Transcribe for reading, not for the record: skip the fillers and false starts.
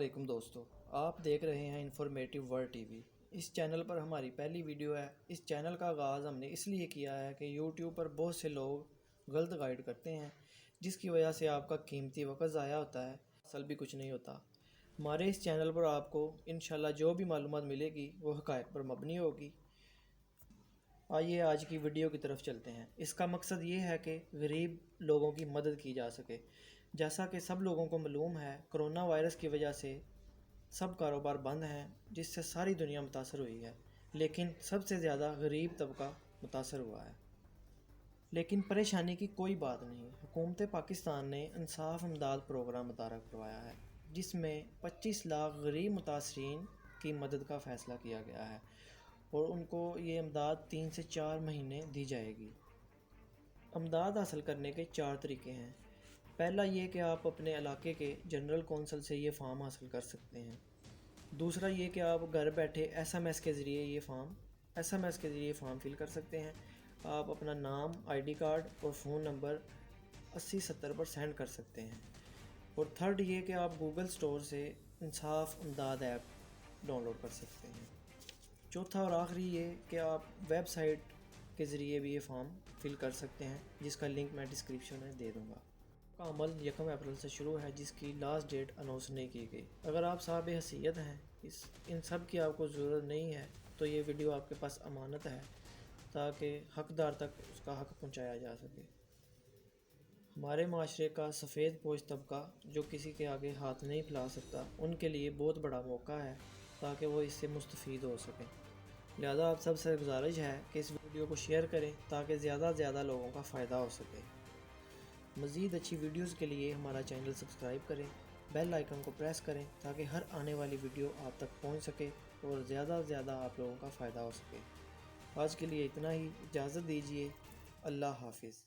علیکم دوستو، آپ دیکھ رہے ہیں انفارمیٹیو ورلڈ ٹی وی۔ اس چینل پر ہماری پہلی ویڈیو ہے۔ اس چینل کا آغاز ہم نے اس لیے کیا ہے کہ یوٹیوب پر بہت سے لوگ غلط گائیڈ کرتے ہیں، جس کی وجہ سے آپ کا قیمتی وقت ضائع ہوتا ہے، اصل بھی کچھ نہیں ہوتا۔ ہمارے اس چینل پر آپ کو انشاءاللہ جو بھی معلومات ملے گی وہ حقائق پر مبنی ہوگی۔ آئیے آج کی ویڈیو کی طرف چلتے ہیں۔ اس کا مقصد یہ ہے کہ غریب لوگوں کی مدد کی جا سکے۔ جیسا کہ سب لوگوں کو معلوم ہے، کرونا وائرس کی وجہ سے سب کاروبار بند ہیں، جس سے ساری دنیا متاثر ہوئی ہے، لیکن سب سے زیادہ غریب طبقہ متاثر ہوا ہے۔ لیکن پریشانی کی کوئی بات نہیں۔ حکومت پاکستان نے انصاف امداد پروگرام متعارف کروایا ہے، جس میں 25 لاکھ غریب متاثرین کی مدد کا فیصلہ کیا گیا ہے، اور ان کو یہ امداد 3 سے 4 مہینے دی جائے گی۔ امداد حاصل کرنے کے 4 طریقے ہیں۔ پہلا یہ کہ آپ اپنے علاقے کے جنرل کونسل سے یہ فارم حاصل کر سکتے ہیں۔ دوسرا یہ کہ آپ گھر بیٹھے ایس ایم ایس کے ذریعے فارم فل کر سکتے ہیں۔ آپ اپنا نام، آئی ڈی کارڈ اور فون نمبر 8070 پر سینڈ کر سکتے ہیں۔ اور تھرڈ یہ کہ آپ گوگل سٹور سے انصاف امداد ایپ ڈاؤن لوڈ کر سکتے ہیں۔ چوتھا اور آخری یہ کہ آپ ویب سائٹ کے ذریعے بھی یہ فارم فل کر سکتے ہیں، جس کا لنک میں ڈسکرپشن میں دے دوں گا۔ کا عمل 1 اپریل سے شروع ہے، جس کی لاسٹ ڈیٹ اناؤنس نہیں کی گئی۔ اگر آپ صاحب حیثیت ہیں، ان سب کی آپ کو ضرورت نہیں ہے، تو یہ ویڈیو آپ کے پاس امانت ہے، تاکہ حقدار تک اس کا حق پہنچایا جا سکے۔ ہمارے معاشرے کا سفید پوش طبقہ جو کسی کے آگے ہاتھ نہیں پھیلا سکتا، ان کے لیے بہت بڑا موقع ہے، تاکہ وہ اس سے مستفید ہو سکیں۔ لہذا آپ سب سے گزارش ہے کہ اس ویڈیو کو شیئر کریں، تاکہ زیادہ سے زیادہ لوگوں کا فائدہ ہو سکے۔ مزید اچھی ویڈیوز کے لیے ہمارا چینل سبسکرائب کریں، بیل آئیکن کو پریس کریں، تاکہ ہر آنے والی ویڈیو آپ تک پہنچ سکے اور زیادہ سے زیادہ آپ لوگوں کا فائدہ ہو سکے۔ آج کے لیے اتنا ہی، اجازت دیجیے۔ اللہ حافظ۔